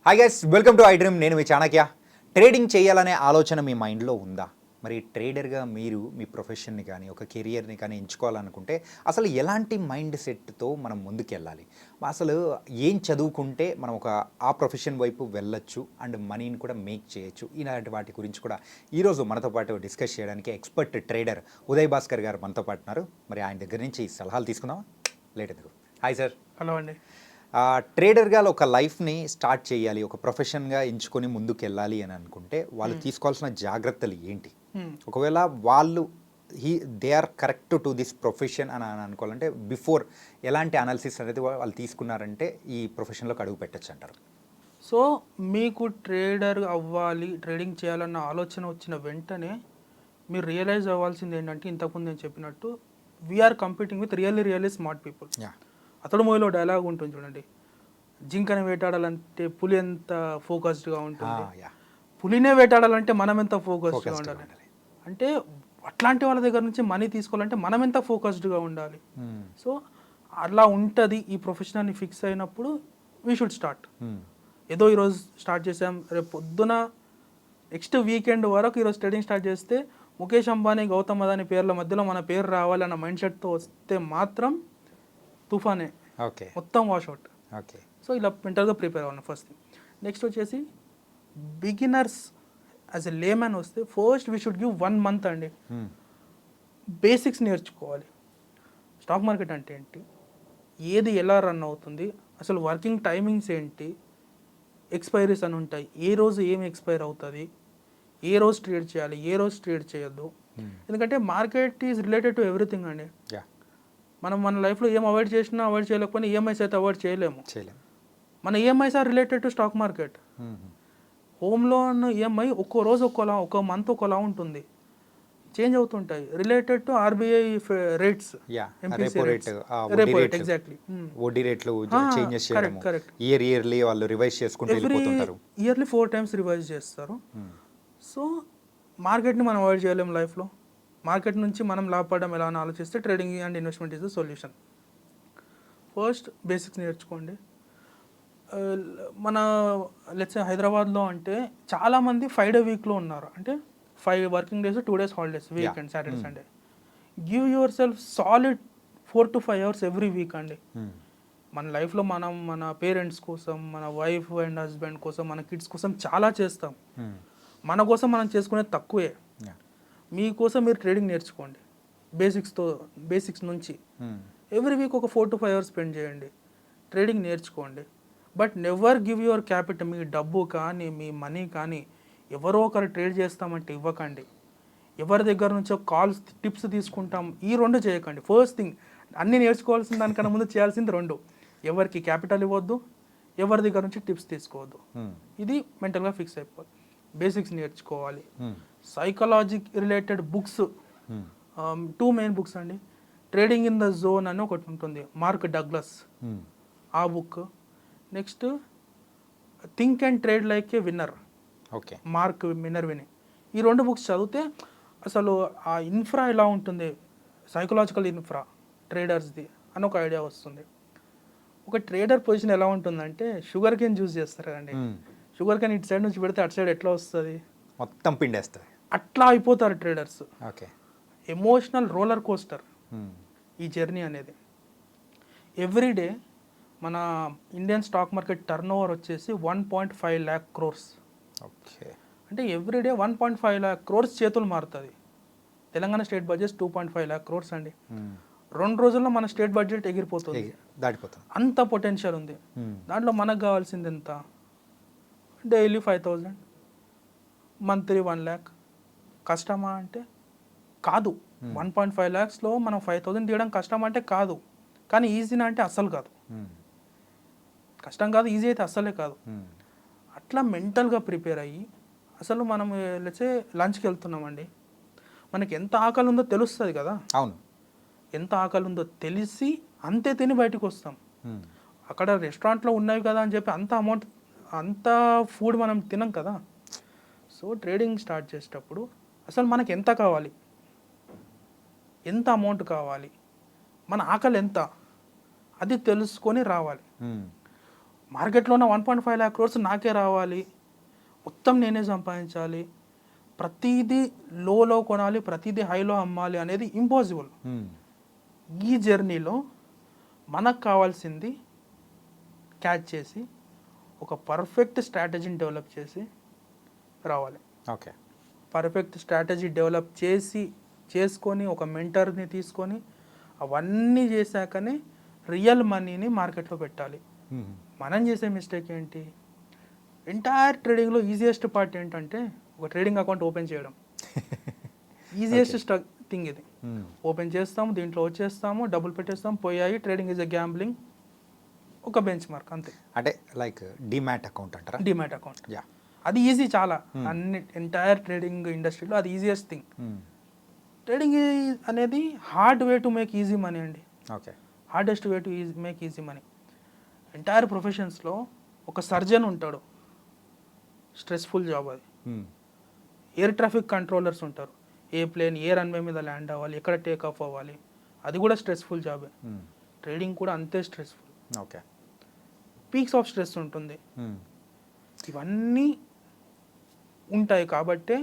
Hi guys, welcome to I dream. నేను మీ Chanakya. Trading చేయాలనే ఆలోచన మీ మైండ్లో ఉందా? మరి ట్రేడర్గా మీరు మీ ప్రొఫెషన్ని కానీ ఒక కెరియర్ని కానీ ఎంచుకోవాలనుకుంటే అసలు ఎలాంటి మైండ్ సెట్తో మనం ముందుకెళ్ళాలి? అసలు ఏం చదువుకుంటే మనం ఆ ప్రొఫెషన్ వైపు వెళ్ళొచ్చు అండ్ మనీని కూడా మేక్ చేయొచ్చు? ఇలాంటి వాటి గురించి కూడా ఈరోజు మనతో పాటు డిస్కస్ చేయడానికి ఎక్స్పర్ట్ ట్రేడర్ ఉదయ్ భాస్కర్ గారు మనతో పాటు ఉన్నారు. మరి ఆయన దగ్గర నుంచి సలహాలు తీసుకుందామా? లేట్ ఎందుకు. Hi sir. హలో అండి. ట్రేడర్గా ఒక లైఫ్ని స్టార్ట్ చేయాలి, ఒక ప్రొఫెషన్గా ఎంచుకొని ముందుకు వెళ్ళాలి అని అనుకుంటే వాళ్ళు తీసుకోవాల్సిన జాగ్రత్తలు ఏంటి? ఒకవేళ వాళ్ళు they are correct to this profession అని అనుకోవాలంటే బిఫోర్ ఎలాంటి అనాలిసిస్ అనేది వాళ్ళు తీసుకున్నారంటే ఈ ప్రొఫెషన్లోకి అడుగు పెట్టచ్చు అంటారు? సో మీకు ట్రేడర్ అవ్వాలి, ట్రేడింగ్ చేయాలన్న ఆలోచన వచ్చిన వెంటనే మీరు రియలైజ్ అవ్వాల్సింది ఏంటంటే, ఇంతకుముందు నేను చెప్పినట్టు we are competing with really smart people. అతడు మూవీలో డైలాగ్ ఉంటుంది చూడండి, జింకని వేటాడాలంటే పులి ఎంత ఫోకస్డ్గా ఉంటుంది, పులినే వేటాడాలంటే మనం ఎంత ఫోకస్డ్గా ఉండాలి. అంటే అట్లాంటి వాళ్ళ దగ్గర నుంచి మనీ తీసుకోవాలంటే మనం ఎంత ఫోకస్డ్గా ఉండాలి. సో అలా ఉంటుంది ఈ ప్రొఫెషన్ని ఫిక్స్ అయినప్పుడు వీ షుడ్ స్టార్ట్. ఏదో ఈరోజు స్టార్ట్ చేసాం, రేపు పొద్దున నెక్స్ట్ వీకెండ్ వరకు ఈరోజు ట్రేడింగ్ స్టార్ట్ చేస్తే ముఖేష్ అంబానీ, గౌతమ్ అదాని పేర్ల మధ్యలో మన పేరు రావాలన్న మైండ్ సెట్తో వస్తే మాత్రం తుఫానే, మొత్తం వాష్అవుట్. సో ఇలా మెంటల్గా ప్రిపేర్ అవ్వాలి ఫస్ట్ థింగ్. నెక్స్ట్ వచ్చేసి బిగినర్స్ యాజ్ ఎ లేమ్యాన్ వస్తే first we should give 1 month అండి. బేసిక్స్ నేర్చుకోవాలి. స్టాక్ మార్కెట్ అంటే ఏంటి, ఏది ఎలా రన్ అవుతుంది, అసలు వర్కింగ్ టైమింగ్స్ ఏంటి, ఎక్స్పైరీస్ అని ఉంటాయి, ఏ రోజు ఏమి ఎక్స్పైర్ అవుతుంది, ఏ రోజు ట్రేడ్ చేయాలి, ఏ రోజు ట్రేడ్ చేయొద్దు. ఎందుకంటే market is related to everything అండి. మనం మన లైఫ్లో ఏం అవాయిడ్ చేసినా అవాయిడ్ చేయలేకపోయినా ఈఎంఐస్ అయితే అవాయిడ్ చేయలేము. మన EMIs are related to stock market. Home loan EMI ఒక్కో రోజు ఒక్కోలా, ఒక్కో మంత్ ఒక్కోలా ఉంటుంది, చేంజ్ అవుతుంటాయి. Related to RBI rates, exactly వడ్డీ రేట్లు చేంజెస్ చేయడం, ఇయర్లీ వాళ్ళు రివైజ్ చేసుకుంటూ వెళ్ళిపోతుంటారు. ఇయర్లీ 4 times రివైజ్ చేస్తారు. సో మార్కెట్ని మనం అవాయిడ్ చేయలేము లైఫ్లో. మార్కెట్ నుంచి మనం లాభపడడం ఎలా అని ఆలోచిస్తే trading and investment is the solution. First basics నేర్చుకోండి. మన లెట్స్ సే హైదరాబాద్లో అంటే చాలామంది 5 day వీక్లో ఉన్నారు. అంటే 5 working days, 2 days holidays, weekend, Saturday Sunday. Give your self solid 4 to 5 hours every week అండి. మన లైఫ్లో మనం మన పేరెంట్స్ కోసం, మన వైఫ్ అండ్ హస్బెండ్ కోసం, మన కిడ్స్ కోసం చాలా చేస్తాం. మన కోసం మనం చేసుకునేది తక్కువే. మీకోసం మీరు ట్రేడింగ్ నేర్చుకోండి బేసిక్స్ నుంచి. ఎవ్రీ వీక్ ఒక 4 to 5 hours స్పెండ్ చేయండి, ట్రేడింగ్ నేర్చుకోండి. But never give your capital, మీ డబ్బు కానీ మీ మనీ కానీ ఎవరో ఒకరు ట్రేడ్ చేస్తామంటే ఇవ్వకండి. ఎవరి దగ్గర నుంచో కాల్స్, టిప్స్ తీసుకుంటాం, ఈ 2 చేయకండి. ఫస్ట్ థింగ్, అన్నీ నేర్చుకోవాల్సిన దానికన్నా ముందు చేయాల్సింది 2. ఎవరికి క్యాపిటల్ ఇవ్వద్దు, ఎవరి దగ్గర నుంచి టిప్స్ తీసుకోవద్దు. ఇది మెంటల్గా ఫిక్స్ అయిపోవాలి. బేసిక్స్ నేర్చుకోవాలి. Psychology related books, 2 main books అండి. ట్రేడింగ్ ఇన్ ద జోన్ అని ఒకటి ఉంటుంది, మార్క్ డగ్లస్, ఆ book. Next think and trade like a winner, Mark Minervini. ఈ 2 books చదివితే అసలు ఆ ఇన్ఫ్రా ఎలా ఉంటుంది, సైకలాజికల్ ఇన్ఫ్రా ట్రేడర్స్ది అని ఒక ఐడియా వస్తుంది. ఒక ట్రేడర్ పొజిషన్ ఎలా ఉంటుందంటే, షుగర్ కేన్ జ్యూస్ చేస్తారు కదండి, షుగర్ కేన్ ఇటు సైడ్ నుంచి పెడితే అటు సైడ్ ఎట్లా వస్తుంది, మొత్తం పిండేస్తుంది, అట్లా అయిపోతారు ట్రేడర్స్. ఎమోషనల్ రోలర్ కోస్టర్ ఈ జర్నీ అనేది. ఎవ్రీడే మన Indian stock market turn over వచ్చేసి 1.5 lakh crores. అంటే ఎవ్రీడే 1.5 lakh crores చేతులు మారుతుంది. Telangana state budget 2.5 lakh crores అండి. 2 రోజుల్లో మన స్టేట్ బడ్జెట్ ఎగిరిపోతుంది, దాటిపోతుంది. అంత పొటెన్షియల్ ఉంది. దాంట్లో మనకు కావాల్సింది ఎంత, డైలీ 5,000, మంత్లీ 1 lakh. కష్టమా అంటే కాదు. 1.5 lakhsలో మనం 5,000 తీయడం కష్టం అంటే కాదు, కానీ ఈజీనా అంటే అస్సలు కాదు. కష్టం కాదు, ఈజీ అయితే అస్సలే కాదు. అట్లా మెంటల్గా ప్రిపేర్ అయ్యి, అసలు మనం లేచే లంచ్కి వెళ్తున్నామండి, మనకి ఎంత ఆకలి ఉందో తెలుస్తుంది కదా. అవును, ఎంత ఆకలి ఉందో తెలిసి అంతే తిని బయటకు వస్తాం. అక్కడ రెస్టారెంట్లో ఉన్నాయి కదా అని చెప్పి అంత ఫుడ్ మనం తినం కదా. సో ట్రేడింగ్ స్టార్ట్ చేసేటప్పుడు అసలు మనకి ఎంత కావాలి, ఎంత అమౌంట్ కావాలి, మన ఆకలి ఎంత, అది తెలుసుకొని రావాలి. మార్కెట్లో ఉన్న 1.5 lakh crores నాకే రావాలి, మొత్తం నేనే సంపాదించాలి, ప్రతిదీ లోలో కొనాలి, ప్రతిదీ హైలో అమ్మాలి అనేది ఇంపాసిబుల్. ఈ జర్నీలో మనకు కావాల్సింది క్యాచ్ చేసి ఒక పర్ఫెక్ట్ స్ట్రాటజీని డెవలప్ చేసి రావాలి. ఓకే. పర్ఫెక్ట్ స్ట్రాటజీ డెవలప్ చేసుకొని ఒక మెంటర్ని తీసుకొని అవన్నీ చేశాకనే రియల్ మనీని మార్కెట్లో పెట్టాలి. మనం చేసే మిస్టేక్ ఏంటి, ఎంటైర్ ట్రేడింగ్లో ఈజియెస్ట్ పార్ట్ ఏంటంటే ఒక ట్రేడింగ్ అకౌంట్ ఓపెన్ చేయడం. ఈజియెస్ట్ థింగ్ ఇది. ఓపెన్ చేస్తాము, దీంట్లో వచ్చేస్తాము, డబ్బులు పెట్టేస్తాము, పోయాయి. ట్రేడింగ్ ఈజ్ ఎ గ్యాంబ్లింగ్, ఒక బెంచ్ మార్క్ అంతే. అంటే లైక్ డిమాట్ అకౌంట్ అంటారా? డిమాట్ అకౌంట్, యా, అది ఈజీ చాలా. అన్ని ఎంటైర్ ట్రేడింగ్ ఇండస్ట్రీలో అది ఈజియెస్ట్ థింగ్. ట్రేడింగ్ అనేది hard way to make easy money అండి. Okay. Hardest way to make easy money. Entire ప్రొఫెషన్స్లో ఒక సర్జన్ ఉంటాడు, స్ట్రెస్ఫుల్ జాబ్ అది. ఎయిర్ ట్రాఫిక్ కంట్రోలర్స్ ఉంటారు, ఏ ప్లేన్ ఏ రన్వే మీద ల్యాండ్ అవ్వాలి, ఎక్కడ టేక్ ఆఫ్ అవ్వాలి, అది కూడా స్ట్రెస్ఫుల్ జాబే. ట్రేడింగ్ కూడా అంతే stressful. Okay. Peaks of stress ఉంటుంది. ఇవన్నీ ఉంటాయి కాబట్టే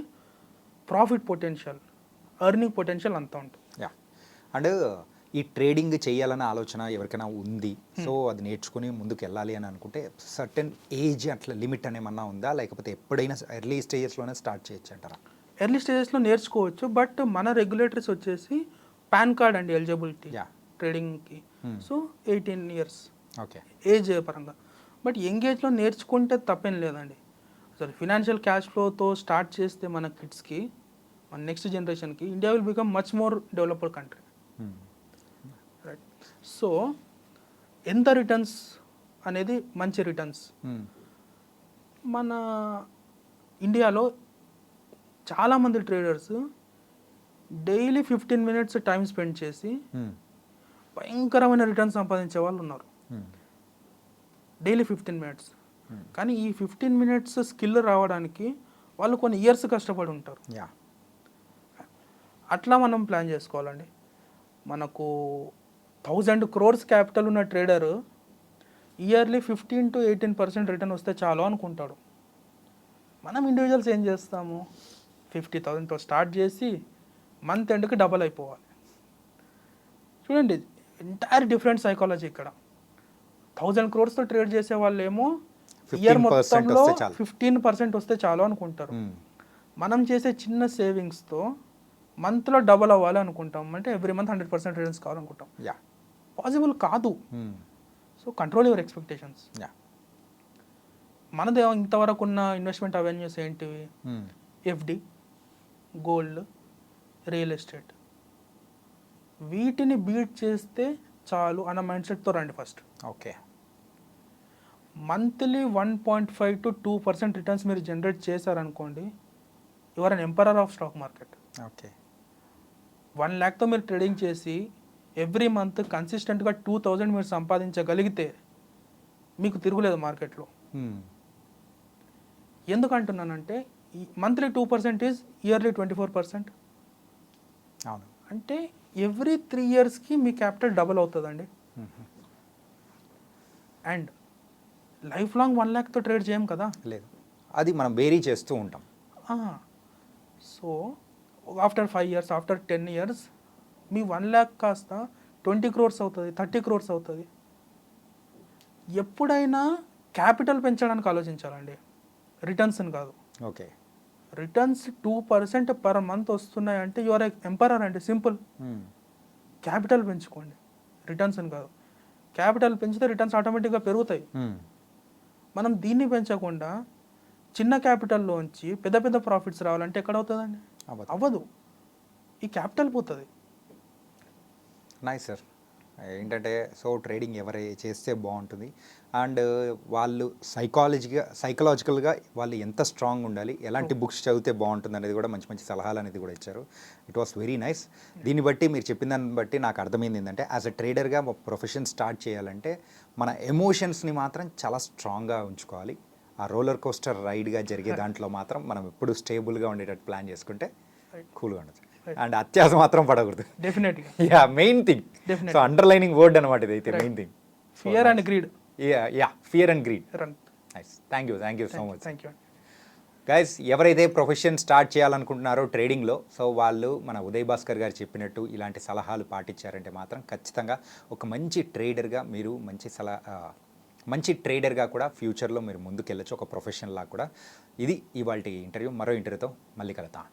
ప్రాఫిట్ పొటెన్షియల్, ఎర్నింగ్ పొటెన్షియల్ అంతా ఉంటుంది. యా. అండ్ ఈ ట్రేడింగ్ చేయాలన్న ఆలోచన ఎవరికైనా ఉంది, సో అది నేర్చుకుని ముందుకు వెళ్ళాలి అని అనుకుంటే సర్టెన్ ఏజ్ అట్లా లిమిట్ అనేమన్నా ఉందా, లేకపోతే ఎప్పుడైనా ఎర్లీ స్టేజెస్లోనే స్టార్ట్ చేయొచ్చు అంటారా? ఎర్లీ స్టేజెస్లో నేర్చుకోవచ్చు, బట్ మన రెగ్యులేటరీస్ వచ్చేసి పాన్ కార్డ్ అండి ఎలిజిబిలిటీ ట్రేడింగ్కి. సో 18 years ఓకే, ఏజ్ పరంగా. బట్ యంగ్ ఏజ్లో నేర్చుకుంటే తప్పేం లేదండి. అసలు ఫినాన్షియల్ క్యాష్ ఫ్లోతో స్టార్ట్ చేస్తే మన కిడ్స్కి, మన నెక్స్ట్ జనరేషన్కి, India will become much more developed country. Right. So ఎంత రిటర్న్స్ అనేది మంచి రిటర్న్స్. మన ఇండియాలో చాలామంది traders daily 15 minutes time spend చేసి భయంకరమైన రిటర్న్స్ సంపాదించే వాళ్ళు ఉన్నారు. Daily 15 minutes. కానీ ఈ 15 minutes స్కిల్ రావడానికి వాళ్ళు కొన్ని ఇయర్స్ కష్టపడి ఉంటారు. అట్లా మనం ప్లాన్ చేసుకోవాలండి. మనకు 1000 crores క్యాపిటల్ ఉన్న ట్రేడర్ ఇయర్లీ 15 to 18% రిటర్న్ వస్తే చాలు అనుకుంటాడు. మనం ఇండివిజువల్స్ ఏం చేస్తాము, 50,000తో స్టార్ట్ చేసి మంత్ ఎండ్కి డబల్ అయిపోవాలి. చూడండి, ఎంటైర్ డిఫరెంట్ సైకాలజీ ఇక్కడ. 1000 crores ట్రేడ్ చేసే వాళ్ళు ఏమో ఇయర్ మొత్తంలో 15% వస్తే చాలు అనుకుంటారు. మనం చేసే చిన్న సేవింగ్స్తో మంత్లో డబల్ అవ్వాలి అనుకుంటాం, అంటే ఎవ్రీ మంత్ 100% రిటర్న్స్ కావాలనుకుంటాం. పాసిబుల్ కాదు. So control your expectations. మనది ఇంతవరకు ఉన్న ఇన్వెస్ట్మెంట్ అవెన్యూస్ ఏంటివి, ఎఫ్డి, గోల్డ్, రియల్ ఎస్టేట్. వీటిని బీట్ చేస్తే చాలు అన్న మైండ్ సెట్తో రండి first. Okay. Monthly 1.5 to 2% returns మీరు జనరేట్ చేశారనుకోండి, your an emperor of stock market. Okay. 1 lakhతో మీరు ట్రేడింగ్ చేసి ఎవ్రీ మంత్ కన్సిస్టెంట్గా 2,000 మీరు సంపాదించగలిగితే మీకు తిరుగులేదు మార్కెట్లో. ఎందుకంటున్నానంటే ఈ మంత్లీ 2% ఈజ్ ఇయర్లీ 24%. అవును. అంటే ఎవ్రీ 3 yearsకి మీ క్యాపిటల్ డబుల్ అవుతుందండి. అండ్ లైఫ్ లాంగ్ 1 lakhతో ట్రేడ్ చేయం కదా. లేదు, అది మనం వేరీ చేస్తూ ఉంటాం. So after 5 years, after 10 years మీ 1 lakh కాస్త 20 crores అవుతుంది, 30 crores అవుతుంది. ఎప్పుడైనా క్యాపిటల్ పెంచడానికి ఆలోచించాలండి, రిటర్న్స్ని కాదు. ఓకే. రిటర్న్స్ 2% పర్ మంత్ వస్తున్నాయంటే యువర్ ఎంపరర్ అండి, సింపుల్. క్యాపిటల్ పెంచుకోండి, రిటర్న్స్ని కాదు. క్యాపిటల్ పెంచితే రిటర్న్స్ ఆటోమేటిక్గా పెరుగుతాయి. మనం దీన్ని పెంచకుండా చిన్న క్యాపిటల్లోంచి పెద్ద పెద్ద ప్రాఫిట్స్ రావాలంటే ఎక్కడ అవుతుందండి, అవ్వదు. ఈ క్యాపిటల్ పోతుంది. Nice sir. ఏంటంటే సో ట్రేడింగ్ ఎవరు చేస్తే బాగుంటుంది, అండ్ వాళ్ళు సైకలాజికల్గా వాళ్ళు ఎంత స్ట్రాంగ్ ఉండాలి, ఎలాంటి బుక్స్ చదివితే బాగుంటుంది అనేది కూడా మంచి మంచి సలహాలు అనేది కూడా ఇచ్చారు. It was very nice. దీన్ని బట్టి మీరు చెప్పిన దాన్ని బట్టి నాకు అర్థమైంది ఏంటంటే యాజ్ అ ట్రేడర్గా ప్రొఫెషన్ స్టార్ట్ చేయాలంటే మన ఎమోషన్స్ని మాత్రం చాలా స్ట్రాంగ్గా ఉంచుకోవాలి. ఆ రోలర్ కోస్టర్ రైడ్గా జరిగే దాంట్లో మాత్రం మనం ఎప్పుడు స్టేబుల్గా ఉండేటట్టు ప్లాన్ చేసుకుంటే కూల్గా ఉండదు. అండ్ అత్యాస మాత్రం పడకూడదు. డెఫినెట్గా. Yeah, main thing. So underlining word అనమాట ఇదైతే main thing. Fear and greed. Yeah fear and greed. Run. Nice, thank you so much. Thank you. Guys, ఎవరైతే ప్రొఫెషన్ స్టార్ట్ చేయాలనుకుంటున్నారో ట్రేడింగ్లో, సో వాళ్ళు మన ఉదయ్ భాస్కర్ గారు చెప్పినట్టు ఇలాంటి సలహాలు పాటించారంటే మాత్రం ఖచ్చితంగా ఒక మంచి ట్రేడర్గా మీరు మంచి ట్రేడర్గా కూడా ఫ్యూచర్లో మీరు ముందుకెళ్ళచ్చు, ఒక ప్రొఫెషన్ లాగా కూడా. ఇది ఇవాల్టి ఇంటర్వ్యూ. మరో ఇంటర్వ్యూతో మళ్ళీ కలుద్దాం.